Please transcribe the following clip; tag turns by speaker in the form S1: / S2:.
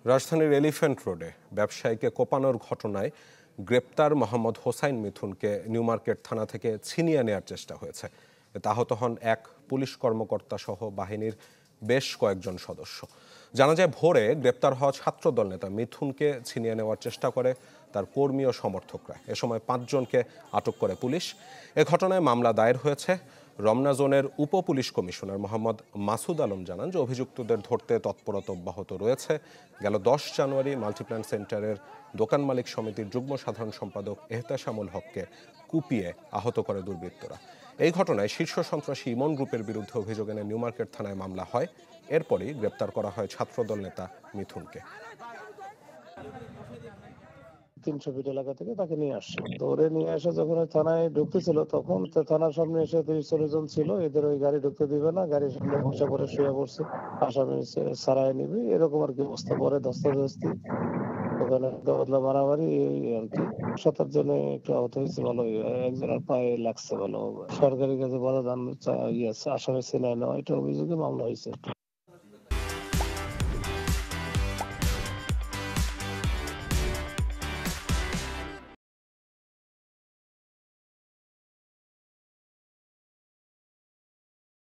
S1: রাজধানীর এলিফ্যান্ট রোডে ব্যবসায়ীকে কোপানোর ঘটনায় গ্রেপ্তার মোহাম্মদ হোসাইন মিথুনকে নিউ মার্কেট থানা থেকে ছিনিয়ে নেওয়ার চেষ্টা হয়েছে। এতে আহত হন এক পুলিশ কর্মকর্তা সহ বাহিনীর বেশ কয়েকজন সদস্য। জানা যায়, ভোরে গ্রেপ্তার হওয়া ছাত্রদল নেতা মিথুনকে ছিনিয়ে নেওয়ার চেষ্টা করে তার কর্মী ও সমর্থকরা। এ সময় 5 জনকে আটক করে পুলিশ। এ ঘটনায় মামলা দায়ের হয়েছে। রমনা জোনের উপ পুলিশ কমিশনার মোহাম্মদ মাসুদ আলম জানান যে অভিযুক্তদের ধরতে তৎপরতা অব্যাহত রয়েছে। গেল 10 জানুয়ারি মাল্টিপ্ল্যান সেন্টারের দোকান মালিক সমিতির যুগ্ম সাধারণ সম্পাদক এহতেশামুল হককে কুপিয়ে আহত করে দুর্বৃত্তরা। এই ঘটনায় শীর্ষ সন্ত্রাসী ইমন গ্রুপের বিরুদ্ধে অভিযোগ এনে নিউ মার্কেট থানায় মামলা হয়। এরপরই গ্রেপ্তার করা হয় ছাত্রদল নেতা মিথুনকে।
S2: 300 ফিট এলাকা থেকে তাকে নিয়ে আসছে। ধরে নিয়ে এসে যখন থানায় ঢুকতেছিল, তখন থানার সামনে এসে 30-40 জন ছিল। এদের ওই গাড়ি ঢুকতে দিবে না, গাড়ির সামনে বসে পড়ে শুয়ে পড়ছে, আসামি ছাড়াই নিবি, এরকম আর কি অবস্থা। পরে ধস্তাধস্তি, ওখানে বদলা মারামারি, এই আর কি। 7-8 জনে একটু আহত হয়েছে, ভালো। একজনের পায়ে লাগছে ভালো। সরকারি কাজে বাধা দান, আসামি ছিনাই নেওয়া, এটা অভিযোগে মামলা হয়েছে।